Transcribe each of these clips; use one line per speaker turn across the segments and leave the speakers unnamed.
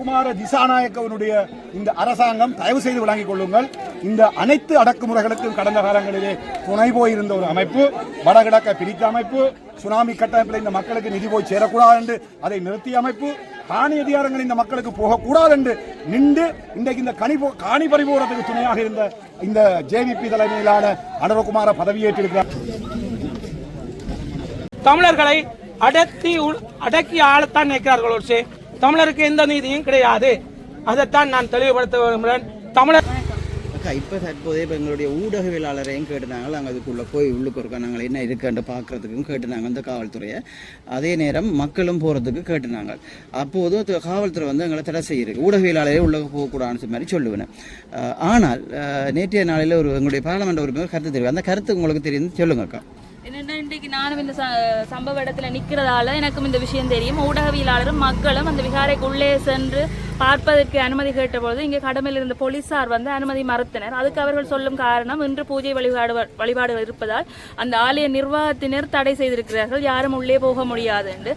அனுரகுமார திசாநாயக்கவனுடைய இந்த அரசாங்கம் தயவு செய்து விளங்கிக் கொள்ளுங்கள். இந்த அனைத்து அடக்குமுறைகளுக்கும் கடந்த காலங்களிலே துணை போயிருந்த ஒரு அமைப்பு, வடகிழக்கை பிரித்த அமைப்பு, சுனாமி கட்டமைப்பில் இந்த மக்களுக்கு நிதி போய் சேரக்கூடாது என்று அதை நிறுத்திய அமைப்பு, காணி அதிகாரங்கள் இந்த மக்களுக்கு போகக்கூடாது என்று நின்று இன்றைக்கு இந்த காணி பறிபோறதுக்கு துணையாக இருந்த இந்த ஜேவிபி தலைமையிலான அனுரகுமார பதவியேற்றிருக்கிறார்.
தமிழர்களை அடக்கி ஆளத்தான் நினைக்கிறார்கள். தமிழருக்கு எந்த நீதியும் கிடையாது. அதைத்தான் நான் தெளிவுபடுத்த விரும்புகிறேன். தமிழர்
இப்போ தற்போதைய இப்போ எங்களுடைய ஊடகவியலாளரையும் கேட்டுனாங்க. அங்கே அதுக்குள்ளே போய் உள்ளுக்கு இருக்கா நாங்கள் என்ன இருக்குன்னு பார்க்குறதுக்கும் கேட்டுனாங்க இந்த காவல்துறையை. அதே நேரம் மக்களும் போகிறதுக்கு கேட்டுனாங்க. அப்போது காவல்துறை வந்து எங்களை தடை செய்யிருக்கு, ஊடகவியலாளரே உள்ளே போகக்கூடாதுன்னு மாதிரி சொல்லுவேன். ஆனால் நேற்றைய நாளில் எங்களுடைய பாராளுமன்ற உறுப்பினர் கருத்து தெரியும். அந்த கருத்து உங்களுக்கு தெரியும், சொல்லுங்கக்கா.
என்னென்னா இன்றைக்கு நானும் இந்த சம்பவ இடத்துல நிற்கிறதால எனக்கும் இந்த விஷயம் தெரியும். ஊடகவியலாளரும் மக்களும் அந்த விகாரைக்குள்ளே சென்று பார்ப்பதற்கு அனுமதி கேட்டபொழுது இங்கே கடமையில் இருந்த போலீசார் வந்து அனுமதி மறுத்தனர். அதுக்கு அவர்கள் சொல்லும் காரணம், இன்று பூஜை வழிபாடுகள் இருப்பதால் அந்த ஆலய நிர்வாகத்தினர் தடை செய்திருக்கிறார்கள், யாரும் உள்ளே போக முடியாது என்று.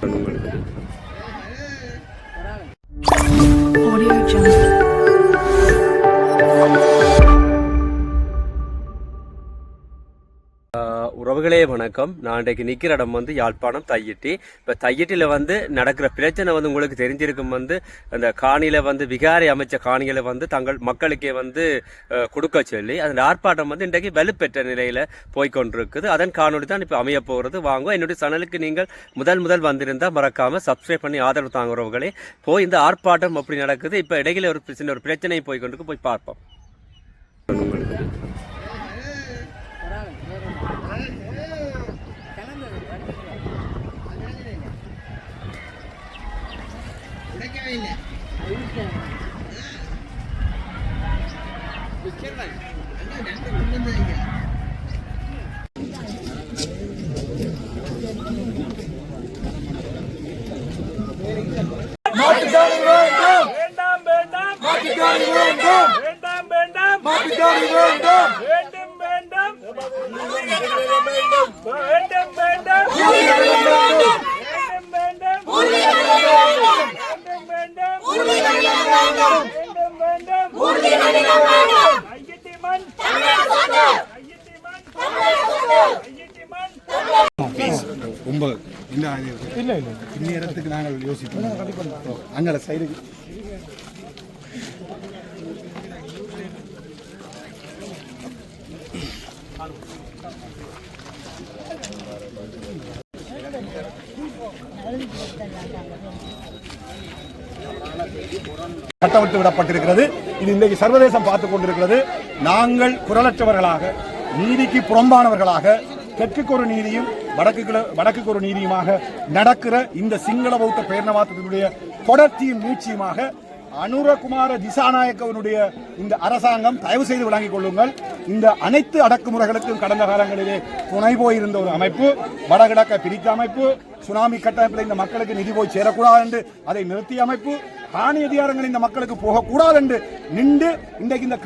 உறவுகளே வணக்கம். நான் இன்றைக்கு நிற்கிற இடம் வந்து யாழ்ப்பாணம் தையிட்டி. இப்போ தையிட்டியில் வந்து நடக்கிற பிரச்சனை வந்து உங்களுக்கு தெரிஞ்சிருக்கும். வந்து அந்த காணியில் வந்து விகாரை அமைச்ச காணிகளை வந்து தங்கள் மக்களுக்கே வந்து கொடுக்க சொல்லி அந்த ஆர்ப்பாட்டம் வந்து இன்றைக்கு வலுப்பெற்ற நிலையில் போய்கொண்டிருக்குது. அதன் காணொலி தான் இப்போ அமைய போகிறது. வாங்க, என்னுடைய சேனலுக்கு நீங்கள் முதல் வந்திருந்தால் மறக்காமல் சப்ஸ்கிரைப் பண்ணி ஆதரவு தாங்க உறவுகளே. போய் இந்த ஆர்ப்பாட்டம் அப்படி நடக்குது. இப்போ இடையில ஒரு பிரச்சனை போய்கொண்டு போய் பார்ப்போம்.
இந்நேரத்துக்கு நாங்கள் யோசிப்போம். அங்கே சைடு கட்டவிட்டு விடப்பட்டிருக்கிறது. இது இன்றைக்கு சர்வதேசம் பார்த்துக் கொண்டிருக்கிறது. நாங்கள் குரலற்றவர்களாக, நீதிக்கு புறம்பானவர்களாக, தெற்குக்கு ஒரு நீதியும் வடக்குக்கு ஒரு நீதியுமாக நடக்கிற இந்த சிங்கள பௌத்த பேரணவாதத்தினுடைய தொடர்ச்சியும் மீட்சியுமாக அனுரகுமார திசாநாயக்கவனுடைய இந்த அரசாங்கம் தயவு செய்து விளங்கிக் கொள்ளுங்கள். இந்த அனைத்து அடக்குமுறைகளுக்கும் கடந்த காலங்களிலே துணை போயிருந்த ஒரு அமைப்பு, வடகிழக்கை பிரித்த அமைப்பு, சுனாமி கட்டமைப்பில் இந்த மக்களுக்கு நிதி போய் சேரக்கூடாது என்று அதை நிறுத்திய அமைப்பு, காணி அதிகாரங்கள் இந்த மக்களுக்கு போகக்கூடாது என்று நின்று இன்றைக்கு இந்த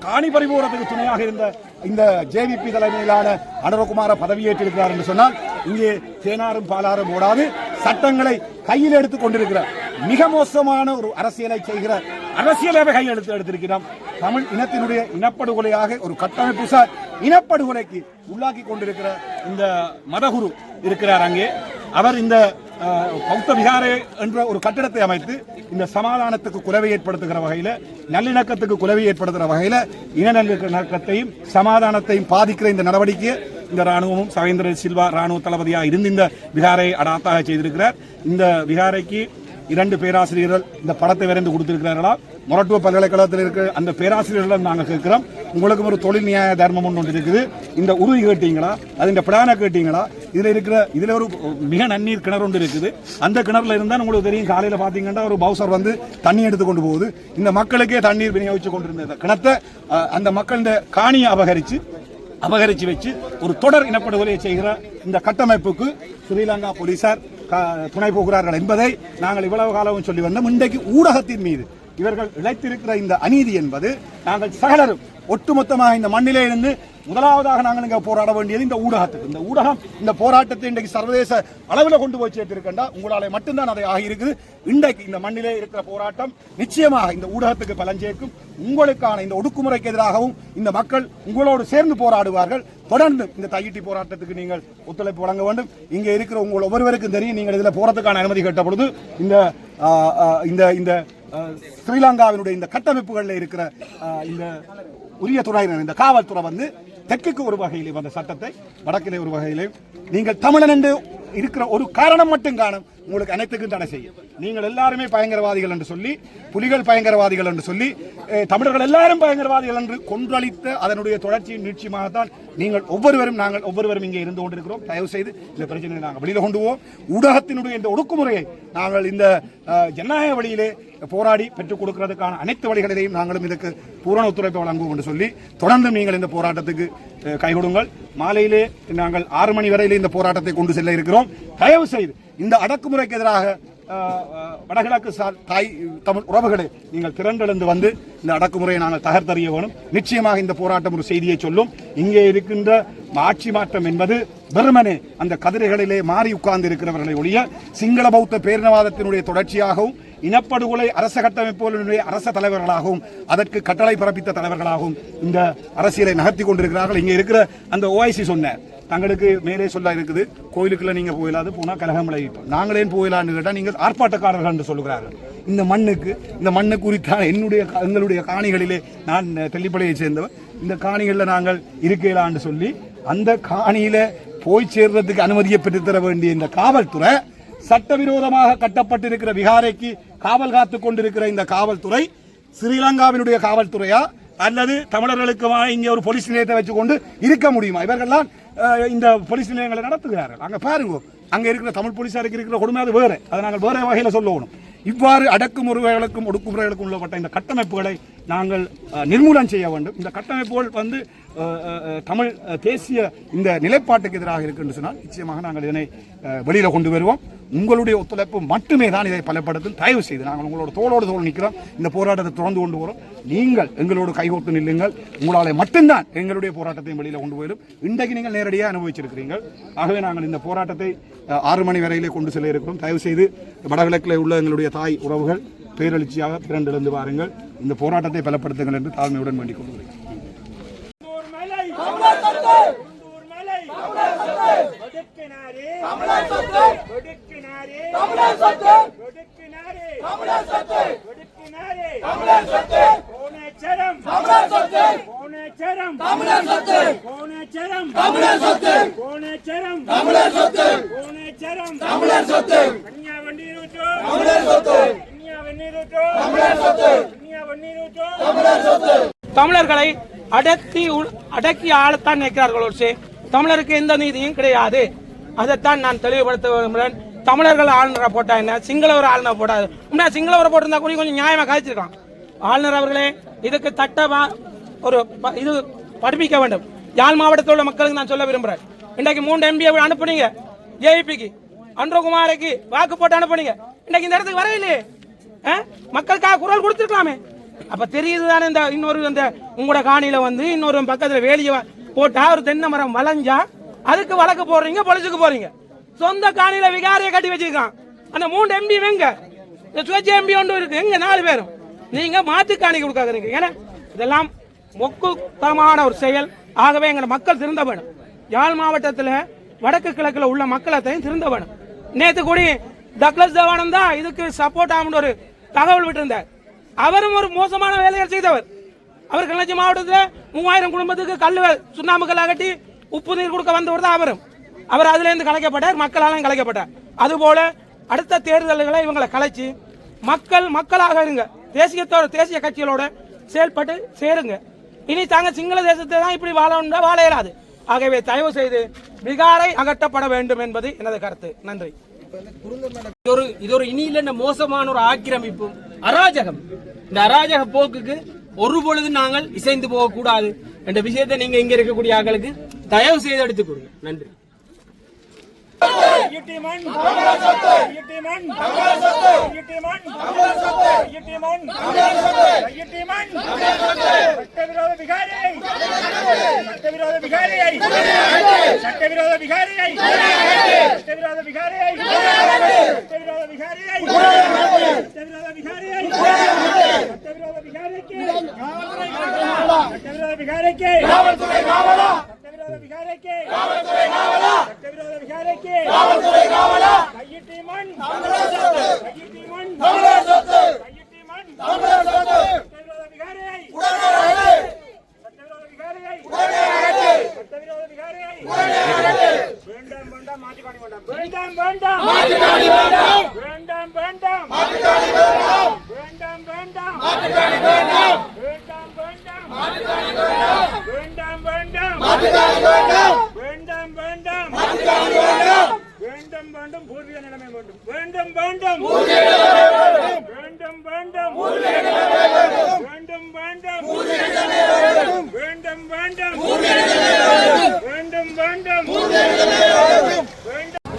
காணி பறிபோறதுக்கு துணையாக இருந்த இந்த ஜேவிபி தலைமையிலான அனுரகுமார பதவியேற்றிருக்கிறார் என்று சொன்னால் இங்கே தேனாரும் பாலாரும் ஓடாது. சட்டங்களை கையில் எடுத்துக் கொண்டிருக்கிற மிக மோசமான ஒரு அரசியலை செய்கிற அரசியலாக கையில் எடுத்திருக்கிறோம். தமிழ் இனத்தினுடைய இனப்படுகொலையாக ஒரு கட்டமைப்பு சார் இனப்படுகொலைக்கு உள்ளாக்கி கொண்டிருக்கிற இந்த மதகுரு இருக்கிறார். அங்கே அவர் இந்த பௌத்த விகாரை என்ற ஒரு கட்டிடத்தை அமைத்து இந்த சமாதானத்துக்கு குலைவை ஏற்படுத்துகிற வகையில், நல்லிணக்கத்துக்கு குலைவை ஏற்படுத்துகிற வகையில் இன நல்லிணக்கத்தையும் சமாதானத்தையும் பாதிக்கிற இந்த நடவடிக்கையை இந்த ராணுவமும் சவேந்திர சில்வா ராணுவ தளபதியாக இருந்து இந்த விகாரை அடாத்தாக செய்திருக்கிறார். இந்த விகாரைக்கு 2 பேராசிரியர்கள் இந்த படத்தை வரைந்து கொடுத்திருக்கிறார்களா? மொரட்டுவ பல்கலைக்கழகத்தில் இருக்கிற அந்த பேராசிரியர்கள் நாங்கள் கேட்கிறோம், உங்களுக்கு ஒரு தொழில் நியாய தர்மம் ஒன்று இருக்குது, இந்த உறுதி கேட்டீங்களா, அது இந்த பிளானை கேட்டீங்களா? இதுல ஒரு மிக நன்னீர் கிணறு ஒன்று இருக்குது. அந்த கிணறுல இருந்தால் உங்களுக்கு தெரியும், காலையில் பார்த்தீங்கன்னா ஒரு பவுசர் வந்து தண்ணி எடுத்து கொண்டு போகுது. இந்த மக்களுக்கே தண்ணீர் விநியோகிச்சு கொண்டிருந்த கிணத்தை அந்த மக்களுடைய காணியை அபகரிச்சு வச்சு ஒரு தொடர் இனப்படுகொலையை செய்கிற இந்த கட்டமைப்புக்கு ஸ்ரீலங்கா போலீசார் துணை போகிறார்கள் என்பதை நாங்கள் இவ்வளவு காலமும் சொல்லி வந்தோம். இன்றைக்கு ஊடகத்தின் மீது இவர்கள் இழைத்திருக்கிற இந்த அநீதி என்பது நாங்கள் சகலரும் ஒட்டுமொத்தமாக இந்த மண்ணிலே இருந்து முதலாவதாக நாங்கள் இங்கே போராட வேண்டியது இந்த ஊடகத்துக்கு. இந்த ஊடகம் இந்த போராட்டத்தை இன்றைக்கு சர்வதேச அளவில் கொண்டு போய் சேர்த்திருக்கின்றா உங்களால் மட்டும்தான் அதை ஆகியிருக்குது. இன்றைக்கு இந்த மண்ணிலே இருக்கிற போராட்டம் நிச்சயமாக இந்த ஊடகத்துக்கு பலன் சேர்க்கும். உங்களுக்கான இந்த ஒடுக்குமுறைக்கு எதிராகவும் இந்த மக்கள் உங்களோடு சேர்ந்து போராடுவார்கள். தொடர்ந்து இந்த தையிட்டி போராட்டத்துக்கு நீங்கள் ஒத்துழைப்பு வழங்க வேண்டும். இங்கே இருக்கிற உங்கள் ஒவ்வொருவருக்கும் தெரியும், நீங்கள் இதில் போறதுக்கான அனுமதி கேட்ட பொழுது இந்த ஸ்ரீலங்காவினுடைய இந்த கட்டமைப்புகளில் இருக்கிற இந்த உரிய துறையினர் இந்த காவல்துறை வந்து தெற்குக்கு ஒரு வகையிலே அந்த சட்டத்தை, வடக்கிலே ஒரு வகையிலே நீங்கள் தமிழன் என்று இருக்கிற ஒரு காரணம் மட்டும் காணும் உங்களுக்கு அனைத்துக்கும் தடை செய்யும். நீங்கள் எல்லாருமே பயங்கரவாதிகள் என்று சொல்லி, புலிகள் பயங்கரவாதிகள் என்று சொல்லி, தமிழர்கள் எல்லாரும் பயங்கரவாதிகள் என்று கொன்றளித்த அதனுடைய தொடர்ச்சியின் நீட்சியமாகத்தான் நீங்கள் நாங்கள் ஒவ்வொருவரும் இங்கே இருந்து கொண்டிருக்கிறோம். தயவு செய்து இந்த பிரச்சனையை நாங்கள் வெளியில் கொண்டு போவோம். ஊடகத்தினுடைய இந்த ஒடுக்குமுறையை நாங்கள் இந்த ஜனநாயக வழியிலே போராடி பெற்றுக் கொடுக்கிறதுக்கான அனைத்து வழிகளிலேயும் நாங்களும் இதற்கு பூரண ஒத்துழைப்பு வழங்குவோம் என்று சொல்லி தொடர்ந்து நீங்கள் இந்த போராட்டத்துக்கு கைகொடுங்கள். மாலையிலே நாங்கள் 6 மணி வரையிலே இந்த போராட்டத்தை கொண்டு செல்ல இருக்கிறோம். தயவு செய்து இந்த அடக்குமுறைக்கு எதிராக வடகிழக்கு தாய் தமிழ் உறவுகளை நீங்கள் திரண்டெழுந்து வந்து இந்த அடக்குமுறையை நாங்கள் தகர்த்தறிய வேணும். நிச்சயமாக இந்த போராட்டம் ஒரு செய்தியை சொல்லும். இங்கே இருக்கின்ற ஆட்சி மாற்றம் என்பது வெறுமனே அந்த கதிரைகளிலே மாறி உட்கார்ந்து இருக்கிறவர்களை ஒழிய சிங்கள பௌத்த பேரினவாதத்தினுடைய தொடர்ச்சியாகவும் இனப்படுகொலை அரச கட்டமைப்புகளுடைய அரச தலைவர்களாகவும் அதற்கு கட்டளை பிறப்பித்த தலைவர்களாகவும் இந்த அரசியலை நகர்த்தி கொண்டிருக்கிறார்கள். இங்கே இருக்கிற அந்த ஓஐசி சொன்ன தங்களுக்கு மேலே சொல்ல இருக்குது, கோயிலுக்குள்ள நீங்க போயிடாது போனா கலகம் விளைவிப்போம். நாங்களே போயிடலான்னு கேட்டால் நீங்கள் ஆர்ப்பாட்டக்காரர்கள் என்று சொல்லுகிறார்கள். இந்த மண்ணு குறித்தான எங்களுடைய காணிகளிலே நான் தெல்லிப்படையை சேர்ந்தவர். இந்த காணிகளில் நாங்கள் இருக்கலான்னு சொல்லி அந்த காணியில போய் சேர்றதுக்கு அனுமதியை பெற்றுத்தர வேண்டிய இந்த காவல்துறை, சட்டவிரோதமாக கட்டப்பட்டிருக்கிற விகாரைக்கு காவல் காத்துக் கொண்டிருக்கிற இந்த காவல்துறை ஸ்ரீலங்காவினுடைய காவல்துறையா அல்லது தமிழர்களுக்குமா இங்கே ஒரு போலீஸ் நிலையத்தை வச்சுக்கொண்டு இருக்க முடியுமா? இவர்கள்லாம் இந்த போலீஸ் நிலையங்களை நடத்துகிறார்கள். அங்கே பாருங்க, அங்கே இருக்கிற தமிழ் போலீஸாருக்கு இருக்கிற கொடுமை அது வேறு. அதை நாங்கள் வேறு வகையில் சொல்லணும். இவ்வாறு அடக்குமுறைகளுக்கும் ஒடுக்குமுறைகளுக்கும் உள்ளப்பட்ட இந்த கட்டமைப்புகளை நாங்கள் நிர்மூலம் செய்ய வேண்டும். இந்த கட்டமைப்புகள் வந்து தமிழ் தேசிய இந்த நிலைப்பாட்டுக்கு எதிராக இருக்குன்னு சொன்னால் நிச்சயமாக நாங்கள் இதனை வெளியில் கொண்டு வருவோம். உங்களுடைய ஒத்துழைப்பு மட்டுமே தான் இதை பலப்படுத்தும். தயவு செய்து நாங்கள் உங்களோட தோளோடு தோல் நிற்கிறோம். இந்த போராட்டத்தை தொடர்ந்து கொண்டு வரோம். நீங்கள் எங்களோடு கைகோர்த்து நில்லுங்கள். உங்களால் மட்டும்தான் எங்களுடைய போராட்டத்தையும் வெளியில் கொண்டு போயிடும். இன்றைக்கு நீங்கள் நேரடியாக அனுபவிச்சிருக்கிறீர்கள். ஆகவே நாங்கள் இந்த போராட்டத்தை 6 மணி வரையிலே கொண்டு செல்ல இருக்கிறோம். தயவு செய்து வடகிழக்கில் உள்ள எங்களுடைய தாய் உறவுகள் பேரெழுச்சியாக திரண்டிலிருந்து வாருங்கள். இந்த போராட்டத்தை பலப்படுத்துங்கள் என்று தாழ்மையுடன் வேண்டிக் கொள்கிறேன்.
தமிழர்களை அடக்கி ஆளத்தான் நினைக்கிறார்கள். தமிழருக்கு எந்த நீதியும் கிடையாது. அதைத்தான் நான் தெளிவுபடுத்த விரும்புகிறேன். தமிழர்கள் ஆளுநரை போட்டா என்ன, சிங்களவர் ஆளுநர் போட்டாது. சிங்களவரை போட்டிருந்தா கூட கொஞ்சம் நியாயமா கழிச்சிருக்கலாம். ஆளுநர் அவர்களே, இதுக்கு தட்டமா ஒரு இது படிப்பிக்க வேண்டும். யாழ் மாவட்டத்தில் உள்ள மக்களுக்கு நான் சொல்ல விரும்புகிறேன். இன்றைக்கு 3 MP அனுப்புனீங்க, ஜேவிபிக்கு அன்றகுமாருக்கு வாக்கு போட்டு அனுப்புனீங்க. இன்றைக்கு இந்த இடத்துக்கு வரவில்லையே, மக்களுக்காக குரல் கொடுத்துருக்கலாமே. அப்ப தெரியுது தானே, இந்த இன்னொரு இந்த உங்களோட காணியில வந்து இன்னொரு பக்கத்துல வேலியை போட்டா ஒரு தென்னை மரம் வளைஞ்சா அதுக்கு வழக்கு போடுறீங்க, பொலிசுக்கு போறீங்க. சொந்த காணியில விகாரியை கட்டி வச்சிருக்கான். அந்த 3 MP எங்க, சுயேட்சை MP ஒன்று இருக்கு எங்க 4 பேரும். நீங்க மாற்று காணி கொடுக்காதீங்க. ஏன்னா இதெல்லாம் மொக்குத்தமான ஒரு செயல். ஆகவே எங்க மக்கள் திருந்த வேணும். யாழ் மாவட்டத்தில் வடக்கு கிழக்குல உள்ள மக்களத்தையும் திருந்த வேணும். நேற்று கூடி டக்ளஸ் தேவானந்தா இதுக்கு சப்போர்ட் ஆகும் ஒரு தகவல் விட்டிருந்தார். அவரும் ஒரு மோசமான வேலைகள் செய்தவர். அவர் கிளர்ச்சி மாவட்டத்தில் 3000 குடும்பத்துக்கு சுண்ணாம்பு கல் அகட்டி உப்பு நீர் கொடுக்க வந்தவர் தான் அவரும். அவர் அதுல இருந்து கலைக்கப்பட்டார், மக்களாலும் கலைக்கப்பட்டார். அதுபோல அடுத்த தேர்தல்களை இவங்களை கலைச்சு மக்களாக இருங்க. தேசிய கட்சிகளோட செயல்பட்டு சேருங்க. இனி தாங்க சிங்கள தேசத்தை தான் இப்படி வாழ இயலாது. ஆகவே தயவு செய்து விகாரை அகற்றப்பட வேண்டும் என்பது எனது கருத்து. நன்றி.
இது ஒரு இனியில மோசமான ஒரு ஆக்கிரமிப்பு, அராஜகம். இந்த அராஜக போக்குக்கு ஒரு பொழுது நாங்கள் இசைந்து போக கூடாது என்ற விஷயத்தை நீங்க இங்க இருக்கக்கூடிய ஆட்களுக்கு தயவு செய்து எடுத்துக் கொடுங்க. நன்றி.
கையிட்டி மண் தமிழர் சொத்து கையிட்டி மண் தமிழர் சொத்து கையிட்டி மண் தமிழர் சொத்து கையிட்டி மண் தமிழர் சொத்து கையிட்டி மண் தமிழர் சொத்து சட்டவிரோத விகாரியை சட்டவிரோத விகாரியை சட்டவிரோத விகாரியை சட்டவிரோத விகாரியை சட்டவிரோத விகாரியை சட்டவிரோத விகாரியை சட்டவிரோத விகாரிக்கு சட்டவிரோத விகாரிக்கு காவல்துறை காவலா சட்டவிரோத விகாரிக்கு காவல்துறை காவலா சட்டவிரோத விகாரிக்கு காவல்துறை காவலா கையிட்டி மண் தமிழர் சொத்து கையிட்டி மண் தமிழர் சொத்து கையிட்டி மண் தமிழர் சொத்து சட்டவிரோத விகாரியை உடனே அகற்று சட்டவிரோத விகாரியை உடனே அகற்று சட்டவிரோத விகாரியை உடனே அகற்று வேண்டாம் வேண்டாம் மாட்டிக்காணி வேண்டாம் வேண்டாம் வேண்டாம் மாட்டிக்காணி வேண்டாம் வேண்டாம் வேண்டாம் மாட்டிக்காணி வேண்டாம் வேண்டாம் வேண்டாம் மாட்டிக்காணி வேண்டாம் வேண்டாம் வேண்டாம் மாட்டிக்காணி வேண்டாம் வேண்டாம் வேண்டாம் மாட்டிக்காணி வேண்டாம் வேண்டாம் வேண்டாம் மாட்டிக்காணி வேண்டாம் வேண்டும் வேண்டும் பூர்வீக நிலைமை வேண்டும் வேண்டும் வேண்டும் பூர்வீக நிலைமை வேண்டும் வேண்டும் வேண்டும் பூர்வீக நிலைமை வேண்டும் வேண்டும் வேண்டும் பூர்வீக நிலைமை வேண்டும் வேண்டும் வேண்டும் பூர்வீக நிலைமை வேண்டும் வேண்டும் வேண்டும் பூர்வீக நிலைமை வேண்டும் வேண்டாம்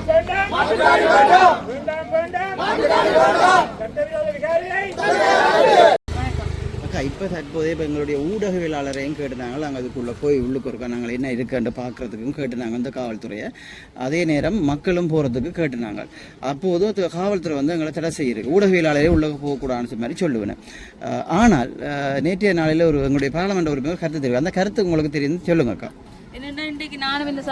வேண்டாம் மாட்டுக்காரி வேண்டாம் வேண்டாம் வேண்டாம் மாட்டுக்காரி வேண்டாம் சட்டவிரோத விகாரியை
இப்போ தற்போதே இப்போ எங்களுடைய ஊடகவியலாளரையும் கேட்டுனாங்க நாங்கள் அதுக்குள்ளே போய் உள்ளுக்கு இருக்கோம் நாங்கள் என்ன இருக்குன்னு பார்க்குறதுக்கும் கேட்டுனாங்க இந்த காவல்துறையை. அதே நேரம் மக்களும் போகிறதுக்கு கேட்டுனாங்க. அப்போது காவல்துறை வந்து எங்களை தடை செய்யிருக்கு, ஊடகவியலாளரே உள்ளே போகக்கூடாதுன்னு மாதிரி சொல்லுவேன். ஆனால் நேற்றைய நாளில் எங்களுடைய பாராளுமன்ற உறுப்பினர் கருத்து தெரியும். அந்த கருத்து உங்களுக்கு தெரியும், சொல்லுங்கக்கா.
என்னென்னா இன்றைக்கு நானும் இந்த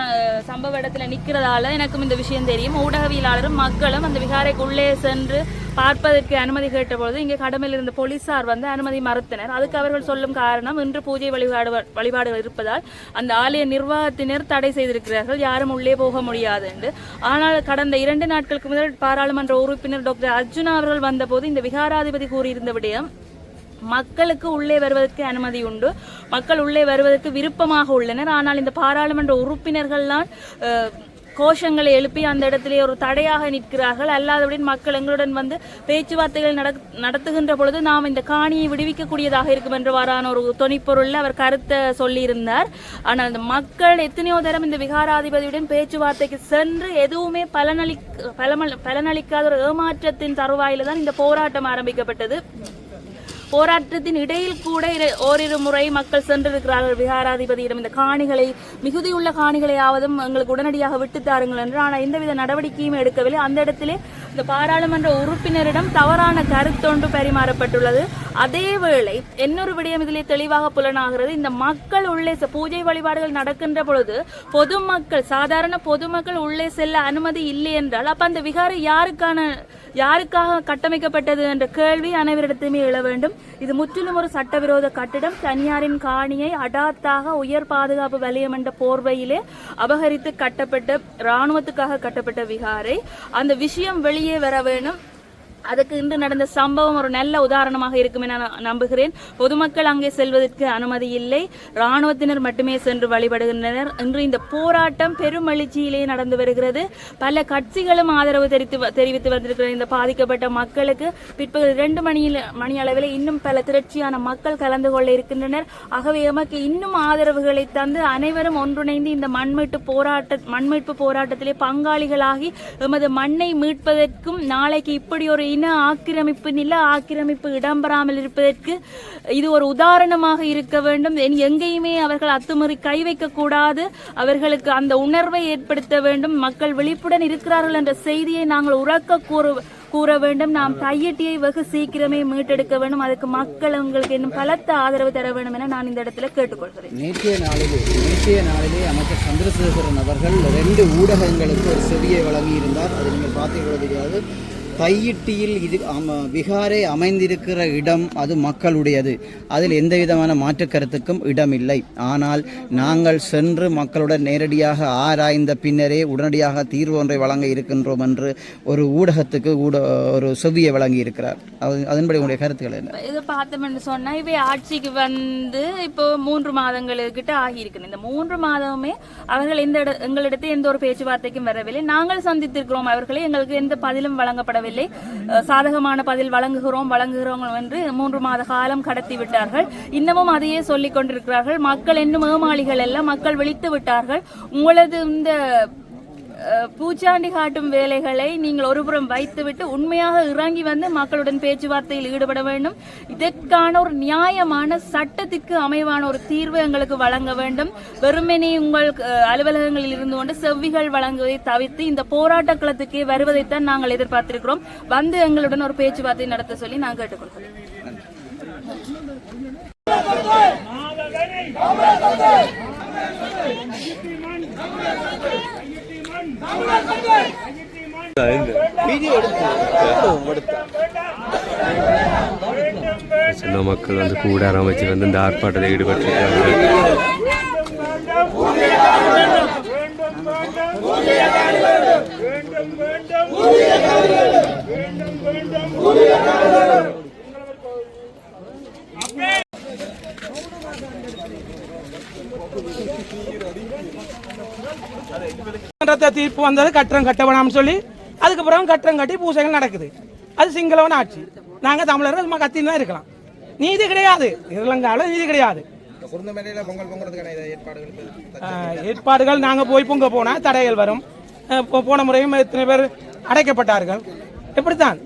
சம்பவ இடத்துல நிற்கிறதால எனக்கும் இந்த விஷயம் தெரியும். ஊடகவியலாளரும் மக்களும் அந்த விகாரைக்குள்ளே சென்று பார்ப்பதற்கு அனுமதி கேட்டபொழுது இங்கே கடமையில் இருந்த போலீசார் வந்து அனுமதி மறுத்தனர். அதுக்கு அவர்கள் சொல்லும் காரணம், இன்று பூஜை வழிபாடுகள் இருப்பதால் அந்த ஆலய நிர்வாகத்தினர் தடை செய்திருக்கிறார்கள், யாரும் உள்ளே போக முடியாது என்று. ஆனால் கடந்த 2 நாட்களுக்கு முதல் பாராளுமன்ற உறுப்பினர் டாக்டர் அர்ஜுனா அவர்கள் வந்தபோது இந்த விகாராதிபதி கூறியிருந்த விடயம், மக்களுக்கு உள்ளே வருவதற்கு அனுமதி உண்டு, மக்கள் உள்ளே வருவதற்கு விருப்பமாக உள்ளனர். ஆனால் இந்த பாராளுமன்ற உறுப்பினர்கள்லாம் கோஷங்களை எழுப்பி அந்த இடத்திலே ஒரு தடையாக நிற்கிறார்கள். அல்லாதபடியும் மக்கள் எங்களுடன் வந்து பேச்சுவார்த்தைகள் நடத்துகின்ற பொழுது நாம் இந்த காணியை விடுவிக்கக்கூடியதாக இருக்கும் என்றவாறான ஒரு தொனிப்பொருளில் அவர் கருத்தை சொல்லியிருந்தார். ஆனால் அந்த மக்கள் எத்தனையோ தரம் இந்த விகாராதிபதியுடன் பேச்சுவார்த்தைக்கு சென்று எதுவுமே பலனளிக்காத ஒரு ஏமாற்றத்தின் தருவாயில தான் இந்த போராட்டம் ஆரம்பிக்கப்பட்டது. போராட்டத்தின் இடையில் கூட ஓரிரு முறை மக்கள் சென்றிருக்கிறார்கள் விகாராதிபதியிடம் இந்த காணிகளை, மிகுதியுள்ள காணிகளையாவதும் எங்களுக்கு உடனடியாக விட்டுத்தாருங்கள் என்று. ஆனால் எந்தவித நடவடிக்கையும் எடுக்கவில்லை. அந்த இடத்திலே இந்த பாராளுமன்ற உறுப்பினரிடம் தவறான கருத்தொன்று பரிமாறப்பட்டுள்ளது. அதேவேளை இன்னொரு விடயம் இதிலே தெளிவாக புலனாகிறது. இந்த மக்கள் உள்ளே பூஜை வழிபாடுகள் நடக்கின்ற பொழுது பொதுமக்கள், சாதாரண பொதுமக்கள் உள்ளே செல்ல அனுமதி இல்லை என்றால் அப்ப அந்த விகாரை யாருக்காக கட்டமைக்கப்பட்டது என்ற கேள்வி அனைவரிடத்துமே எழ வேண்டும். இது முற்றிலும் ஒரு சட்டவிரோத கட்டிடம். தனியாரின் காணியை அடாத்தாக உயர் பாதுகாப்பு வலயம் என்ற போர்வையிலே அபகரித்து கட்டப்பட்ட, இராணுவத்துக்காக கட்டப்பட்ட விகாரை. அந்த விஷயம் வெளியே வர வேண்டும். அதுக்கு இன்று நடந்த சம்பவம் ஒரு நல்ல உதாரணமாக இருக்கும் என நம்புகிறேன். பொதுமக்கள் அங்கே செல்வதற்கு அனுமதி இல்லை, இராணுவத்தினர் மட்டுமே சென்று வழிபடுகின்றனர். இன்று இந்த போராட்டம் பெரும் எழுச்சியிலே நடந்து வருகிறது. பல கட்சிகளும் ஆதரவு தெரிவித்து வந்திருக்கிற இந்த பாதிக்கப்பட்ட மக்களுக்கு பிற்பகல் 2 மணி அளவில் இன்னும் பல திரட்சியான மக்கள் கலந்து கொள்ள இருக்கின்றனர். ஆகவே எமக்கு இன்னும் ஆதரவுகளை தந்து அனைவரும் ஒன்றிணைந்து இந்த மண்மீட்பு போராட்டத்திலே பங்காளிகளாகி எமது மண்ணை மீட்பதற்கும், நாளைக்கு இப்படி ஒரு நில ஆக்கிரமிப்பு இடம்பெறாமல் இருப்பதற்கு இது ஒரு உதாரணமாக இருக்க வேண்டும். எங்கேயுமே அவர்கள் அத்துமீறி கை வைக்க கூடாது. அவர்களுக்கு அந்த உணர்வை ஏற்படுத்த வேண்டும். மக்கள் விழிப்புடன் இருக்கிறார்கள் என்ற செய்தியை நாங்கள் உறக்க கூற வேண்டும். நாம் தையிட்டியை வெகு சீக்கிரமே மீட்டெடுக்க வேண்டும். அதுக்கு மக்கள் உங்களுக்கு இன்னும் பலத்த ஆதரவு தர வேண்டும் என நான் இந்த இடத்துல கேட்டுக்கொள்கிறேன்.
நேற்றைய நாளிலே அமைச்சர் சந்திரசேகரன் அவர்கள் 2 ஊடகங்களுக்கு ஒரு செவியை வழங்கியிருந்தார். அது நீங்கள் பார்த்தீங்களோ தெரியாது. தையிட்டியில் இது விகாரை அமைந்திருக்கிற இடம் அது மக்களுடையது, அதில் எந்த விதமான மாற்று கருத்துக்கும் இடமில்லை. ஆனால் நாங்கள் சென்று மக்களுடன் நேரடியாக ஆராய்ந்த பின்னரே உடனடியாக தீர்வு ஒன்றை வழங்க இருக்கின்றோம் என்று ஒரு ஊடகத்துக்கு ஒரு செவியை வழங்கி இருக்கிறார். அதன்படி உங்களுடைய கருத்துக்கள் என்ன?
இது பார்த்தோம்னு சொன்னா, இவை ஆட்சிக்கு வந்து இப்போ 3 மாதங்களுக்கிட்ட ஆகியிருக்கிறது. இந்த 3 மாதமுமே அவர்கள் எங்களிடத்தை எந்த ஒரு பேச்சுவார்த்தைக்கும் வரவில்லை. நாங்கள் சந்தித்திருக்கிறோம் அவர்களை, எங்களுக்கு எந்த பதிலும் வழங்கப்பட சாதகமான பதில் வழங்குகிறோம் என்று 3 மாத காலம் கடத்தி விட்டார்கள். இன்னமும் அதையே சொல்லிக் கொண்டிருக்கிறார்கள். மக்கள் இன்னும் ஏமாளிகள் அல்ல, மக்கள் விழித்து விட்டார்கள். உங்களது இந்த பூச்சாண்டி காட்டும் வேலைகளை நீங்கள் ஒருபுறம் வைத்துவிட்டு உண்மையாக இறங்கி வந்து மக்களுடன் பேச்சுவார்த்தையில் ஈடுபட வேண்டும். இதற்கான ஒரு நியாயமான சட்டத்திற்கு அமைவான ஒரு தீர்வு எங்களுக்கு வழங்க வேண்டும். வெறுமனே உங்கள் அலுவலகங்களில் இருந்து கொண்டு செவ்விகள் வழங்குவதை தவிர்த்து இந்த போராட்ட களத்துக்கே வருவதைத்தான் நாங்கள் எதிர்பார்த்திருக்கிறோம். வந்து எங்களுடன் ஒரு பேச்சுவார்த்தை நடத்த சொல்லி நான் கேட்டுக்கொள்கிறேன்.
சின்ன மக்கள் வந்து கூடாரம் அமைச்சு வந்து இந்த ஆர்ப்பாட்டத்தில் ஈடுபட்டிருக்காங்க.
தீர்ப்பு வந்தது கட்டணம் கட்ட வேணாம்னு சொல்லி அதுக்கப்புறம் கட்டணம் கட்டி பூசைகள் நடக்குது. அது சிங்களவன் ஆட்சி. நாங்க தமிழர்கள் சும்மா கத்தின்னு தான் இருக்கலாம். நீதி கிடையாது. இலங்காவில் நீதி கிடையாது. ஏற்பாடுகள் நாங்க போய் பொங்க போனா தடைகள் வரும். போன முறையும் எத்தனை பேர் அடைக்கப்பட்டார்கள். எப்படித்தான்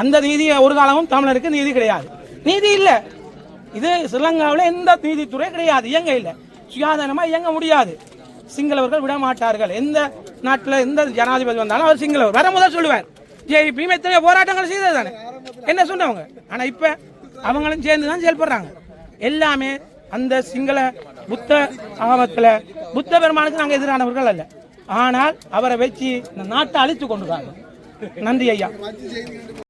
அந்த நீதி ஒரு காலமும் தமிழருக்கு நீதி கிடையாது. நீதி இல்லை. இது ஸ்ரீலங்காவில் எந்த நீதித்துறை கிடையாது. இயங்க இல்லை. சுயாதீனமா இயங்க முடியாது. சிங்களவர்கள் விட மாட்டார்கள். எந்த நாட்டில் எந்த ஜனாதிபதி வந்தாலும் அவர் சிங்களவர் வர முதல் சொல்லுவார். ஜேபியும் எத்தனையோ போராட்டங்கள் செய்தது தானே என்ன சொன்னவங்க. ஆனா இப்ப அவங்களும் சேர்ந்து தான் செயல்படுறாங்க. எல்லாமே அந்த சிங்கள புத்த ஆகமத்தில் புத்த பெருமானுக்கு நாங்கள் எதிரானவர்கள் அல்ல. ஆனால் அவரை வச்சு இந்த நாட்டை அழித்து கொண்டு. நன்றி ஐயா.